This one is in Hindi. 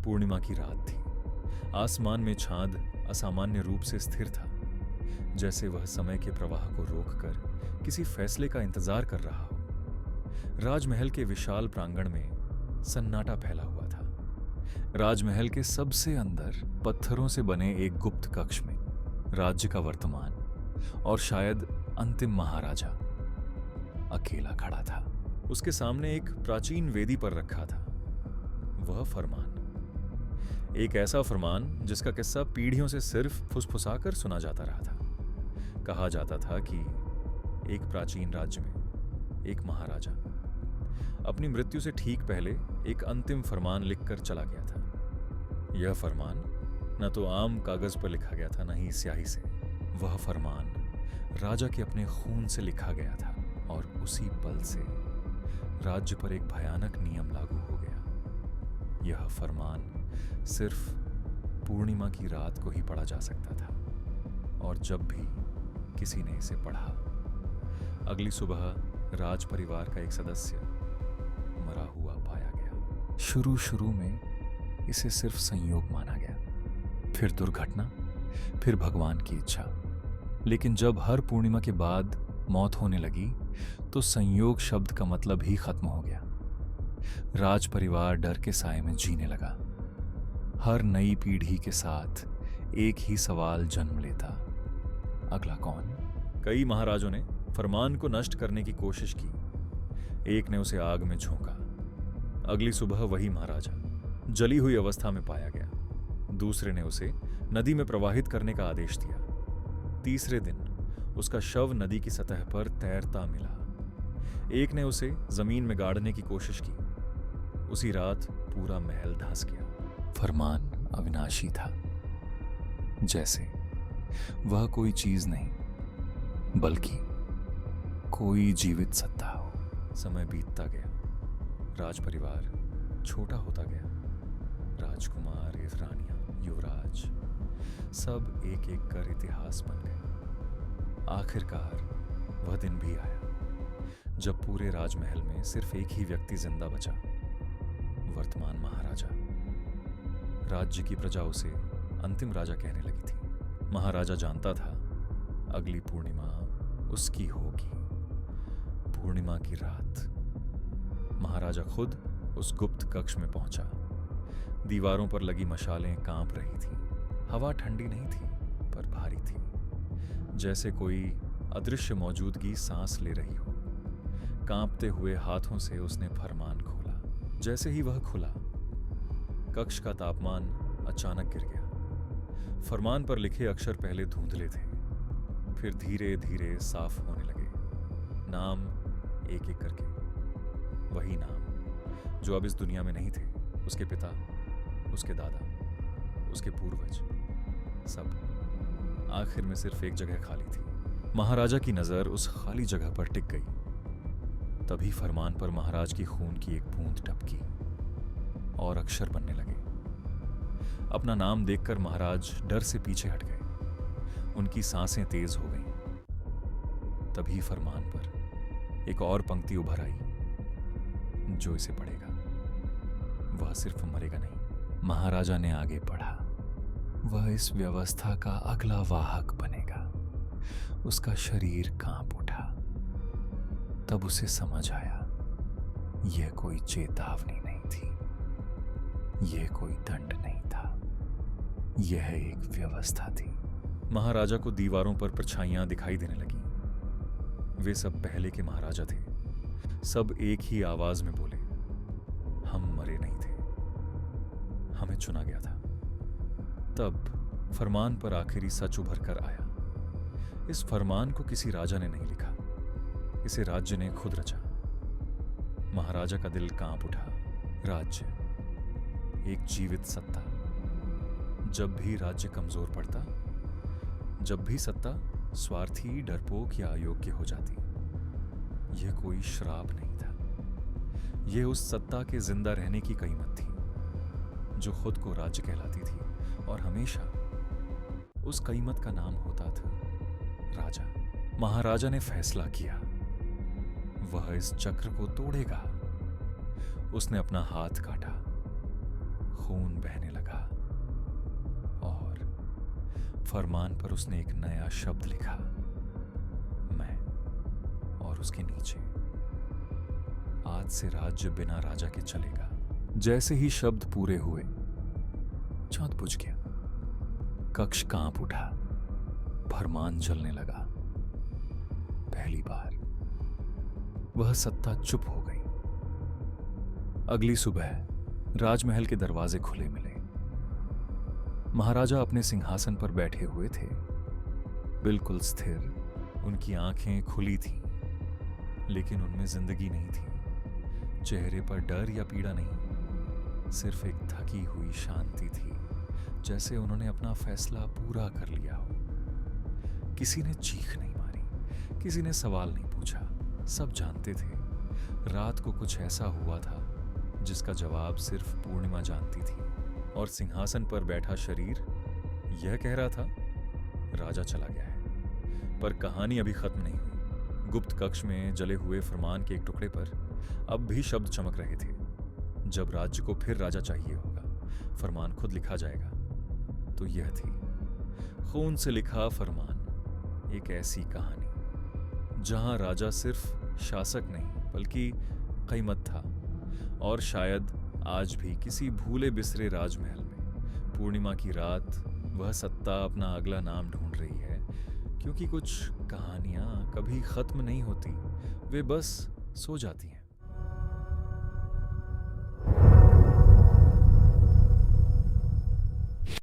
पूर्णिमा की रात थी। आसमान में चांद असामान्य रूप से स्थिर था, जैसे वह समय के प्रवाह को रोककर किसी फैसले का इंतजार कर रहा हो। राजमहल के विशाल प्रांगण में सन्नाटा फैला हुआ था। राजमहल के सबसे अंदर पत्थरों से बने एक गुप्त कक्ष में राज्य का वर्तमान और शायद अंतिम महाराजा अकेला खड़ा था। उसके सामने एक प्राचीन वेदी पर रखा था वह फरमान, एक ऐसा फरमान जिसका किस्सा पीढ़ियों से सिर्फ फुसफुसाकर सुना जाता रहा था। कहा जाता था कि एक प्राचीन राज्य में एक महाराजा अपनी मृत्यु से ठीक पहले एक अंतिम फरमान लिखकर चला गया था। यह फरमान न तो आम कागज पर लिखा गया था, न ही स्याही से। वह फरमान राजा के अपने खून से लिखा गया था और उसी पल से राज्य पर एक भयानक नियम लागू हो गया। यह फरमान सिर्फ पूर्णिमा की रात को ही पढ़ा जा सकता था, और जब भी किसी ने इसे पढ़ा, अगली सुबह राज परिवार का एक सदस्य मरा हुआ पाया गया। शुरू में इसे सिर्फ संयोग माना गया, फिर दुर्घटना, फिर भगवान की इच्छा। लेकिन जब हर पूर्णिमा के बाद मौत होने लगी तो संयोग शब्द का मतलब ही खत्म हो गया। राज परिवार डर के साए में जीने लगा। हर नई पीढ़ी के साथ एक ही सवाल जन्म लेता, अगला कौन? कई महाराजों ने फरमान को नष्ट करने की कोशिश की। एक ने उसे आग में झोंका। अगली सुबह वही महाराजा जली हुई अवस्था में पाया गया। दूसरे ने उसे नदी में प्रवाहित करने का आदेश दिया। तीसरे दिन उसका शव नदी की सतह पर तैरता मिला। एक ने उसे जमीन में गाड़ने की कोशिश की। उसी रात पूरा महल धंस गया। फरमान अविनाशी था, जैसे वह कोई चीज नहीं बल्कि कोई जीवित सत्ता हो। समय बीतता गया, राज परिवार छोटा होता गया। राजकुमार, रानियां, युवराज सब एक एक कर इतिहास बन गए। आखिरकार वह दिन भी आया जब पूरे राजमहल में सिर्फ एक ही व्यक्ति जिंदा बचा, वर्तमान महाराजा। राज्य की प्रजा उसे अंतिम राजा कहने लगी थी। महाराजा जानता था अगली पूर्णिमा उसकी होगी। पूर्णिमा की रात महाराजा खुद उस गुप्त कक्ष में पहुंचा। दीवारों पर लगी मशालें कांप रही थीं। हवा ठंडी नहीं थी पर भारी थी, जैसे कोई अदृश्य मौजूदगी सांस ले रही हो। कांपते हुए हाथों से उसने फरमान खोला। जैसे ही वह खुला, कक्ष का तापमान अचानक गिर गया। फरमान पर लिखे अक्षर पहले धुंधले थे, फिर धीरे धीरे साफ होने लगे। नाम एक एक करके, वही नाम जो अब इस दुनिया में नहीं थे। उसके पिता, उसके दादा, उसके पूर्वज, सब। आखिर में सिर्फ एक जगह खाली थी। महाराजा की नजर उस खाली जगह पर टिक गई। तभी फरमान पर महाराज की खून की एक बूंद टपकी और अक्षर बनने लगे। अपना नाम देखकर महाराज डर से पीछे हट गए। उनकी सांसें तेज हो गईं। तभी फरमान पर एक और पंक्ति उभर आई, जो इसे पढ़ेगा वह सिर्फ मरेगा नहीं। महाराजा ने आगे पढ़ा, वह इस व्यवस्था का अगला वाहक बनेगा। उसका शरीर कांप उठा। तब उसे समझ आया, यह कोई चेतावनी नहीं थी, यह कोई दंड नहीं था, यह एक व्यवस्था थी। महाराजा को दीवारों पर परछाइयां दिखाई देने लगीं। वे सब पहले के महाराजा थे। सब एक ही आवाज में बोले, हम मरे नहीं थे, हमें चुना गया था। तब फरमान पर आखिरी सच उभर कर आया। इस फरमान को किसी राजा ने नहीं लिखा, इसे राज्य ने खुद रचा। महाराजा का दिल कांप उठा। राज्य, एक जीवित सत्ता। जब भी राज्य कमजोर पड़ता, जब भी सत्ता स्वार्थी, डरपोक या अयोग्य हो जाती, यह कोई श्राप नहीं था, यह उस सत्ता के जिंदा रहने की कीमत थी जो खुद को राज्य कहलाती थी, और हमेशा उस कीमत का नाम होता था राजा। महाराजा ने फैसला किया, वह इस चक्र को तोड़ेगा। उसने अपना हाथ काटा, खून बहने लगा और फरमान पर उसने एक नया शब्द लिखा, मैं। और उसके नीचे, आज से राज्य बिना राजा के चलेगा। जैसे ही शब्द पूरे हुए, चांद बुझ गया, कक्ष कांप उठा, फरमान जलने लगा। पहली बार वह सत्ता चुप हो गई। अगली सुबह राजमहल के दरवाजे खुले मिले। महाराजा अपने सिंहासन पर बैठे हुए थे, बिल्कुल स्थिर। उनकी आंखें खुली थीं, लेकिन उनमें जिंदगी नहीं थी। चेहरे पर डर या पीड़ा नहीं, सिर्फ एक थकी हुई शांति थी, जैसे उन्होंने अपना फैसला पूरा कर लिया हो। किसी ने चीख नहीं मारी, किसी ने सवाल नहीं पूछा। सब जानते थे रात को कुछ ऐसा हुआ था जिसका जवाब सिर्फ पूर्णिमा जानती थी। और सिंहासन पर बैठा शरीर यह कह रहा था, राजा चला गया है। पर कहानी अभी खत्म नहीं हुई। गुप्त कक्ष में जले हुए फरमान के एक टुकड़े पर अब भी शब्द चमक रहे थे, जब राज्य को फिर राजा चाहिए होगा, फरमान खुद लिखा जाएगा। तो यह थी खून से लिखा फरमान, एक ऐसी कहानी जहां राजा सिर्फ शासक नहीं बल्कि क़ीमत था। और शायद आज भी किसी भूले बिसरे राजमहल में पूर्णिमा की रात वह सत्ता अपना अगला नाम ढूंढ रही है, क्योंकि कुछ कहानियां कभी खत्म नहीं होती, वे बस सो जाती हैं।